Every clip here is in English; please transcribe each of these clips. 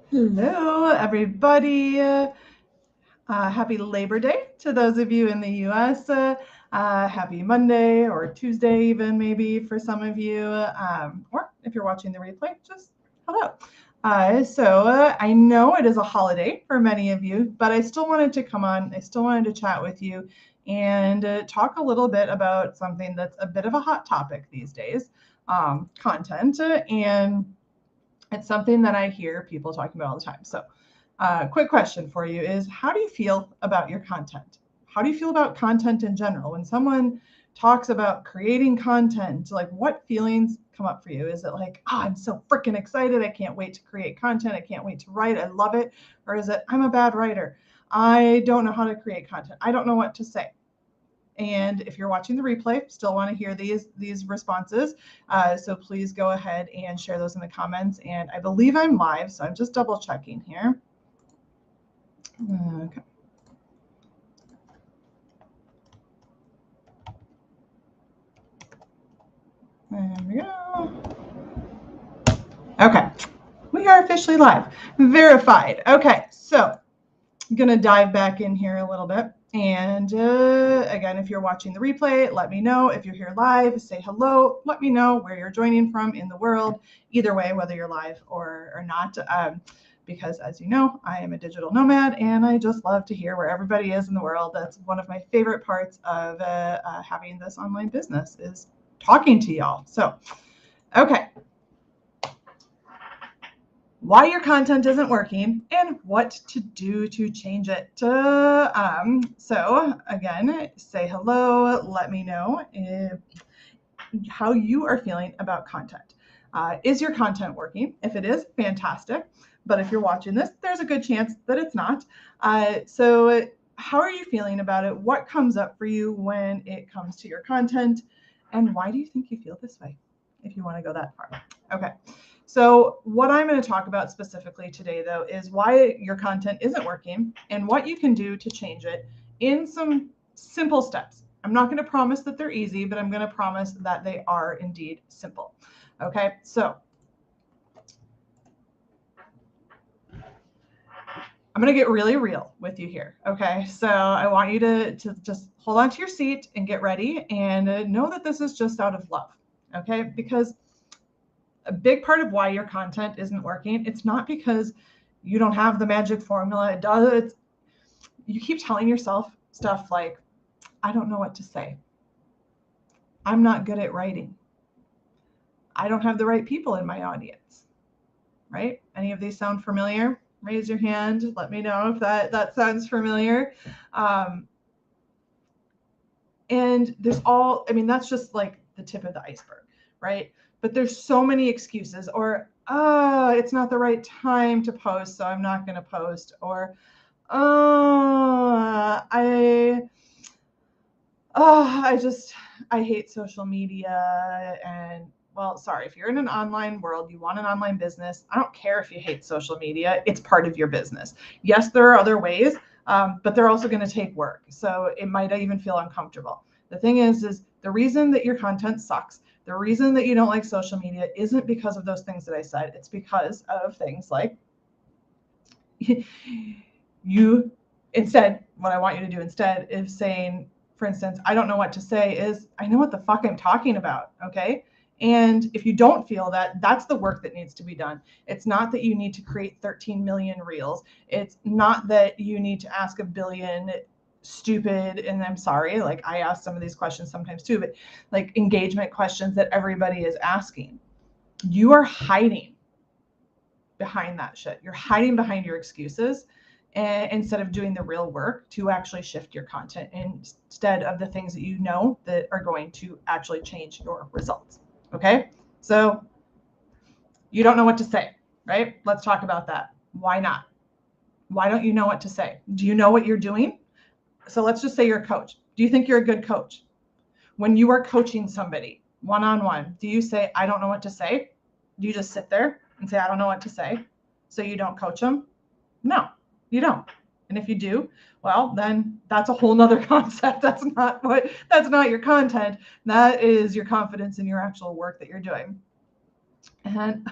Hello, everybody. Happy Labor Day to those of you in the US. Happy Monday or Tuesday, even maybe for some of you. Or if you're watching the replay, just hello. So I know it is a holiday for many of you, but I still wanted to come on. I still wanted to chat with you and talk a little bit about something that's a bit of a hot topic these days, content. And it's something that I hear people talking about all the time. So quick question for you is, how do you feel about your content? How do you feel about content in general? When someone talks about creating content, like what feelings come up for you? Is it like, oh, I'm so freaking excited. I can't wait to create content. I can't wait to write. I love it. Or is it, I'm a bad writer. I don't know how to create content. I don't know what to say. And if you're watching the replay, still want to hear these responses. So please go ahead and share those in the comments. And I believe I'm live, so I'm just double checking here. Okay. There we go. Okay, we are officially live. Verified. Okay, so I'm going to dive back in here a little bit. And again, if you're watching the replay, let me know. If you're here live, say hello. Let me know where you're joining from in the world. Either way, whether you're live or not. Because as you know, I am a digital nomad and I just love to hear where everybody is in the world. That's one of my favorite parts of having this online business, is talking to y'all. So, okay. Why your content isn't working and what to do to change it. So again, say hello, let me know how you are feeling about content. Is your content working? If it is, fantastic. But if you're watching this, there's a good chance that it's not. So how are you feeling about it? What comes up for you when it comes to your content? And why do you think you feel this way, if you want to go that far? Okay. So what I'm going to talk about specifically today, though, is why your content isn't working and what you can do to change it in some simple steps. I'm not going to promise that they're easy, but I'm going to promise that they are indeed simple. Okay, so I'm going to get really real with you here. Okay, so I want you to just hold on to your seat and get ready and know that this is just out of love. Okay, because a big part of why your content isn't working, it's not because you don't have the magic formula. It does. You keep telling yourself stuff like, I don't know what to say. I'm not good at writing. I don't have the right people in my audience. Right? Any of these sound familiar? Raise your hand. Let me know if that sounds familiar. And there's that's just like the tip of the iceberg, right? But there's so many excuses, or it's not the right time to post, so I'm not going to post, or I hate social media. And well, sorry, if you're in an online world, you want an online business, I don't care if you hate social media, it's part of your business. Yes, there are other ways, but they're also going to take work, so it might even feel uncomfortable. The thing is the reason that your content sucks, the reason that you don't like social media isn't because of those things that I said. It's because of things like what I want you to do instead is saying, for instance, I don't know what to say, is I know what the fuck I'm talking about. Okay. And if you don't feel that, that's the work that needs to be done. It's not that you need to create 13 million reels. It's not that you need to ask a billion stupid, and I'm sorry, like I ask some of these questions sometimes too, but like engagement questions that everybody is asking. You are hiding behind that shit. You're hiding behind your excuses, and instead of doing the real work to actually shift your content instead of the things that you know that are going to actually change your results. Okay, so you don't know what to say, right? Let's talk about that. Why not? Why don't you know what to say? Do you know what you're doing? So let's just say you're a coach. Do you think you're a good coach? When you are coaching somebody one-on-one, do you say, I don't know what to say? Do you just sit there and say, I don't know what to say, so you don't coach them? No, you don't. And if you do, well, then that's a whole nother concept. That's not your content. That is your confidence in your actual work that you're doing. And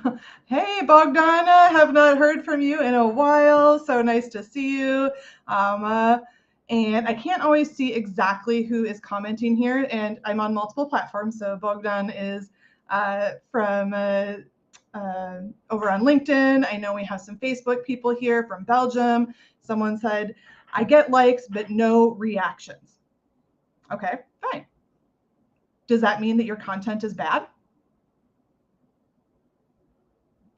hey, Bogdana, have not heard from you in a while. So nice to see you. And I can't always see exactly who is commenting here. And I'm on multiple platforms. So Bogdan is from over on LinkedIn. I know we have some Facebook people here from Belgium. Someone said, I get likes, but no reactions. Okay, fine. Does that mean that your content is bad?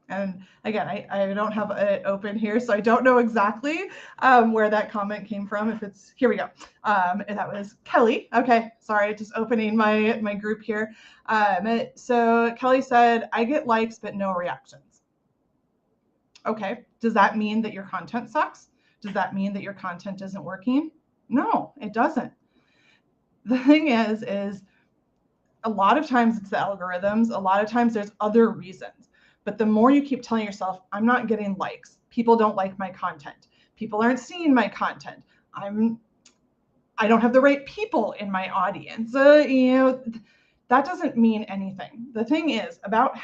And again, I don't have it open here, so I don't know exactly where that comment came from. If it's, here we go. And that was Kelly. Okay, sorry, just opening my group here. So Kelly said, I get likes, but no reactions. Okay, does that mean that your content sucks? Does that mean that your content isn't working? No, it doesn't. The thing is a lot of times it's the algorithms. A lot of times there's other reasons. But the more you keep telling yourself, I'm not getting likes, people don't like my content, people aren't seeing my content, I don't have the right people in my audience, that doesn't mean anything. The thing is about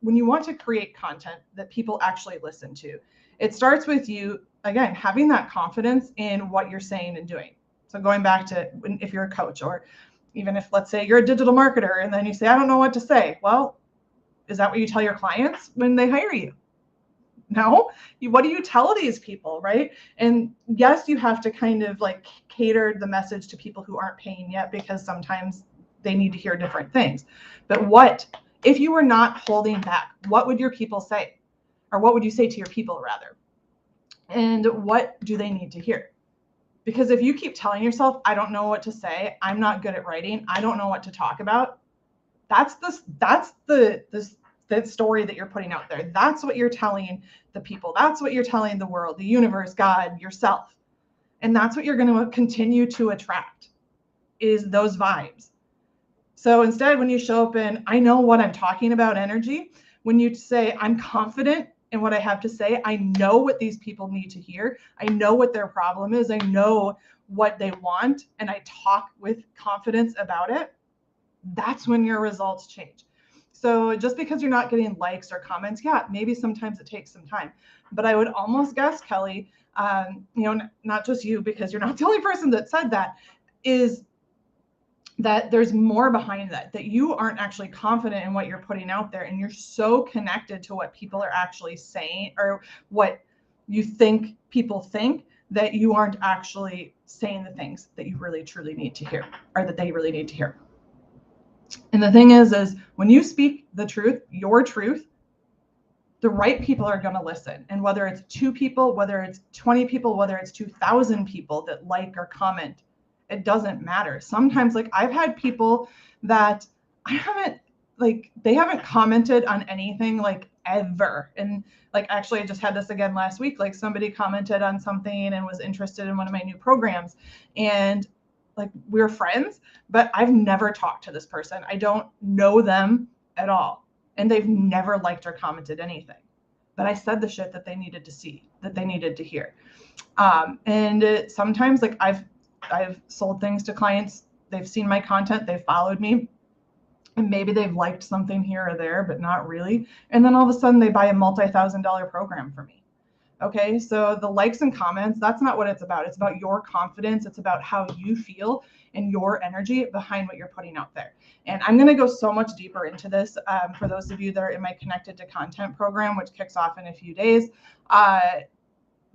when you want to create content that people actually listen to, it starts with you, again, having that confidence in what you're saying and doing. So going back to if you're a coach, or even if, let's say, you're a digital marketer and then you say, I don't know what to say. Well, is that what you tell your clients when they hire you? No. What do you tell these people, right? And yes, you have to kind of like cater the message to people who aren't paying yet, because sometimes they need to hear different things. But what if you were not holding back? What would your people say? Or what would you say to your people, rather? And what do they need to hear? Because if you keep telling yourself, I don't know what to say, I'm not good at writing, I don't know what to talk about, that's the story that you're putting out there. That's what you're telling the people. That's what you're telling the world, the universe, God, yourself. And that's what you're going to continue to attract, is those vibes. So instead, when you show up in, I know what I'm talking about energy, when you say, I'm confident in what I have to say, I know what these people need to hear, I know what their problem is, I know what they want, and I talk with confidence about it, that's when your results change. So just because you're not getting likes or comments, yeah, maybe sometimes it takes some time. But I would almost guess, Kelly, not just you, because you're not the only person that said that, is that there's more behind that you aren't actually confident in what you're putting out there, and you're so connected to what people are actually saying, or what you think people think, that you aren't actually saying the things that you really truly need to hear, or that they really need to hear. And the thing is when you speak the truth, your truth, the right people are going to listen. And whether it's 2 people, whether it's 20 people, whether it's 2,000 people that like or comment, it doesn't matter. Sometimes, like, I've had people that they haven't commented on anything like ever. And like, actually, I just had this again last week. Like, somebody commented on something and was interested in one of my new programs, and like, we're friends, but I've never talked to this person. I don't know them at all. And they've never liked or commented anything. But I said the shit that they needed to see, that they needed to hear. And sometimes, like, I've sold things to clients. They've seen my content, they've followed me, and maybe they've liked something here or there, but not really. And then all of a sudden they buy a multi-$1,000 program for me. Okay, so the likes and comments, that's not what it's about. It's about your confidence. It's about how you feel and your energy behind what you're putting out there. And I'm going to go so much deeper into this for those of you that are in my Connected to Content program, which kicks off in a few days,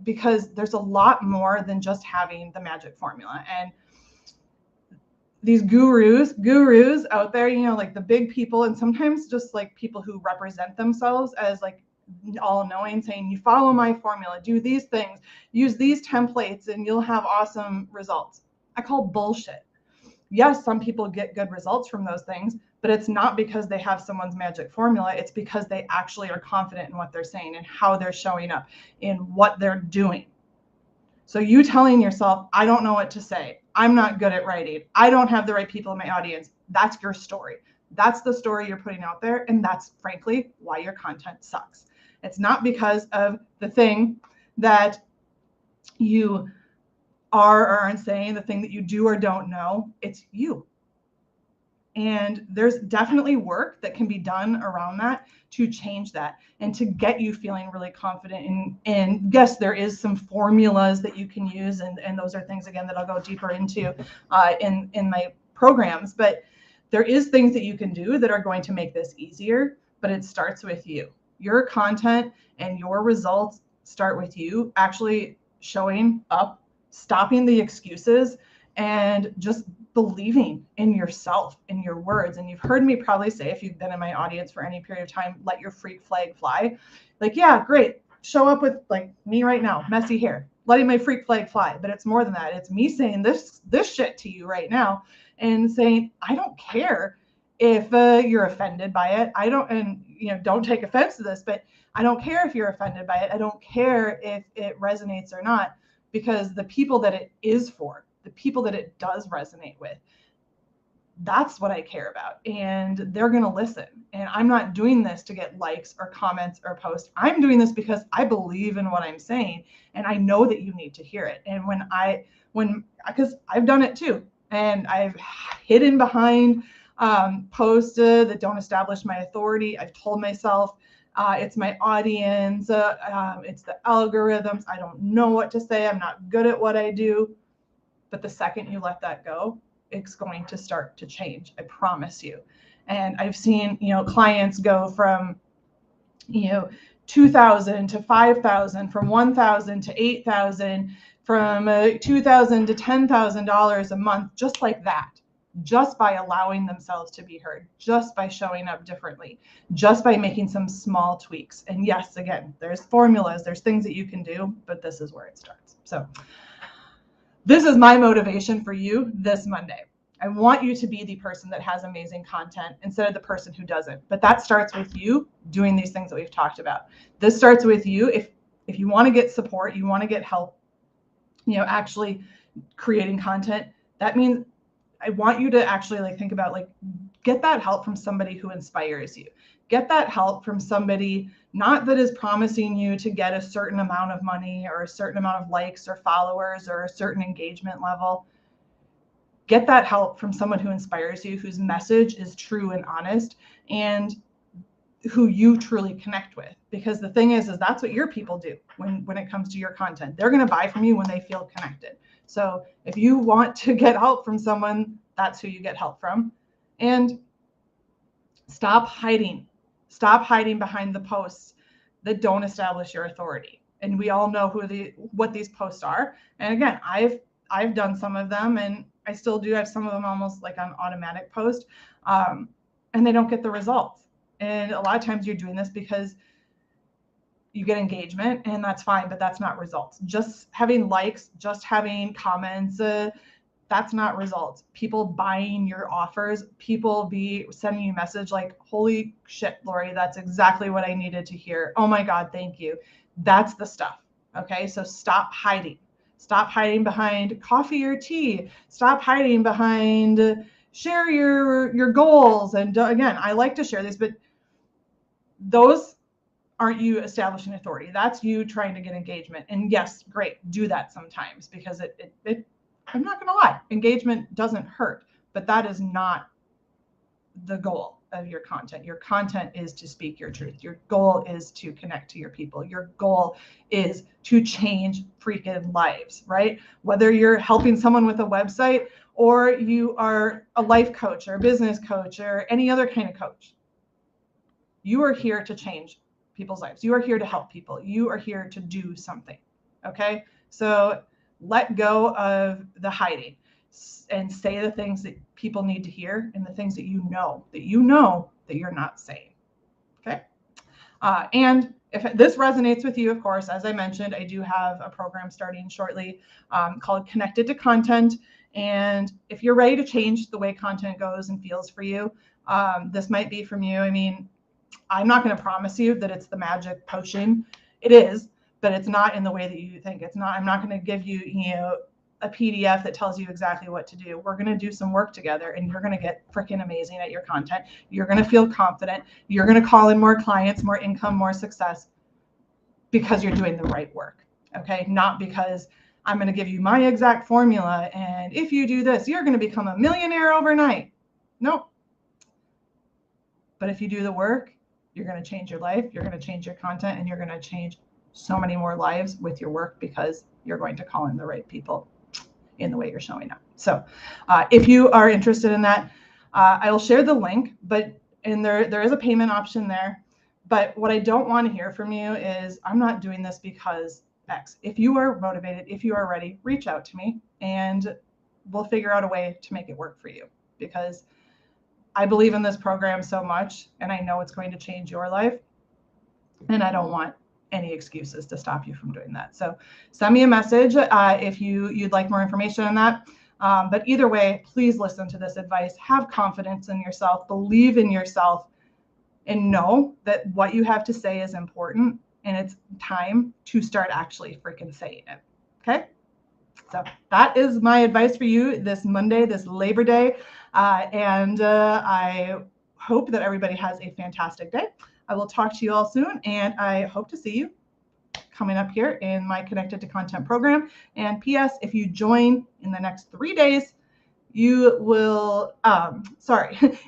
because there's a lot more than just having the magic formula. And these gurus out there, like the big people, and sometimes just like people who represent themselves as like all knowing, saying, you follow my formula, do these things, use these templates, and you'll have awesome results. I call bullshit. Yes, some people get good results from those things, but it's not because they have someone's magic formula. It's because they actually are confident in what they're saying and how they're showing up in what they're doing. So you telling yourself, I don't know what to say, I'm not good at writing, I don't have the right people in my audience, that's your story. That's the story you're putting out there. And that's frankly why your content sucks. It's not because of the thing that you are or aren't saying, the thing that you do or don't know. It's you. And there's definitely work that can be done around that to change that and to get you feeling really confident. And yes, there is some formulas that you can use. And those are things, again, that I'll go deeper into in my programs. But there is things that you can do that are going to make this easier, but it starts with you. Your content and your results start with you actually showing up, stopping the excuses, and just believing in yourself, in your words. And you've heard me probably say, if you've been in my audience for any period of time, let your freak flag fly. Like, yeah, great. Show up with, like me right now, messy hair, letting my freak flag fly. But it's more than that. It's me saying this shit to you right now and saying, I don't care if you're offended by it. I don't, and don't take offense to this, but I don't care if you're offended by it. I don't care if it resonates or not, because the people that it is for, the people that it does resonate with, that's what I care about. And they're going to listen. And I'm not doing this to get likes or comments or posts. I'm doing this because I believe in what I'm saying. And I know that you need to hear it. And because I've done it too. And I've hidden behind posts that don't establish my authority. I've told myself, it's my audience, it's the algorithms. I don't know what to say. I'm not good at what I do. But the second you let that go, it's going to start to change. I promise you. And I've seen, clients go from, 2,000 to 5,000, from 1,000 to 8,000, from $2,000 to $10,000 a month, just like that. Just by allowing themselves to be heard, just by showing up differently, just by making some small tweaks. And yes, again, there's formulas, there's things that you can do, but this is where it starts. So this is my motivation for you this Monday. I want you to be the person that has amazing content instead of the person who doesn't. But that starts with you doing these things that we've talked about. This starts with you. If you want to get support, you want to get help, actually creating content, that means I want you to actually think about, get that help from somebody who inspires you. Get that help from somebody, not that is promising you to get a certain amount of money or a certain amount of likes or followers or a certain engagement level. Get that help from someone who inspires you, whose message is true and honest, and who you truly connect with. Because the thing is that's what your people do when it comes to your content. They're going to buy from you when they feel connected. So if you want to get help from someone, that's who you get help from. And stop hiding. Stop hiding behind the posts that don't establish your authority. And we all know what these posts are. And again, I've done some of them, and I still do have some of them almost like on automatic post, and they don't get the results. And a lot of times you're doing this because you get engagement, and that's fine, but that's not results. Just having likes, just having comments, that's not results. People buying your offers, people be sending you a message like, holy shit, Lori, that's exactly what I needed to hear. Oh my God, thank you. That's the stuff. Okay, so stop hiding. Stop hiding behind coffee or tea. Stop hiding behind share your goals. And again, I like to share these, but those aren't you establishing authority. That's you trying to get engagement. And yes, great, do that sometimes, because it I'm not going to lie, engagement doesn't hurt, but that is not the goal of your content. Your content is to speak your truth. Your goal is to connect to your people. Your goal is to change freaking lives, right? Whether you're helping someone with a website, or you are a life coach or a business coach or any other kind of coach, you are here to change people's lives. You are here to help people. You are here to do something. Okay? So let go of the hiding and say the things that people need to hear, and the things that you know that you're not saying. Okay? And if this resonates with you, of course, as I mentioned, I do have a program starting shortly called Connected to Content. And if you're ready to change the way content goes and feels for you, this might be from you. I mean, I'm not going to promise you that it's the magic potion. It is, but it's not in the way that you think. It's not. I'm not going to give you, a PDF that tells you exactly what to do. We're going to do some work together, and you're going to get freaking amazing at your content. You're going to feel confident. You're going to call in more clients, more income, more success, because you're doing the right work. Okay? Not because I'm going to give you my exact formula, and if you do this, you're going to become a millionaire overnight. Nope. But if you do the work, you're going to change your life, you're going to change your content, and you're going to change so many more lives with your work because you're going to call in the right people in the way you're showing up. So if you are interested in that, I will share the link, and there is a payment option there. But what I don't want to hear from you is, I'm not doing this because X. If you are motivated, if you are ready, reach out to me and we'll figure out a way to make it work for you, because I believe in this program so much and I know it's going to change your life, and I don't want any excuses to stop you from doing that. So send me a message if you'd like more information on that. But either way, please listen to this advice. Have confidence in yourself, believe in yourself, and know that what you have to say is important, and it's time to start actually freaking saying it. Okay? So that is my advice for you this Monday, this Labor Day. And I hope that everybody has a fantastic day. I will talk to you all soon, and I hope to see you coming up here in my Connected to Content program. And P.S., if you join in the next 3 days, you will,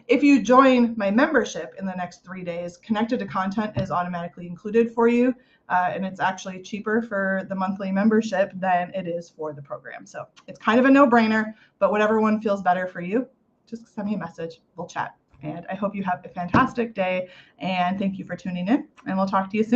if you join my membership in the next 3 days, Connected to Content is automatically included for you. And it's actually cheaper for the monthly membership than it is for the program. So it's kind of a no-brainer, but whatever one feels better for you, just send me a message. We'll chat. And I hope you have a fantastic day. And thank you for tuning in. And we'll talk to you soon.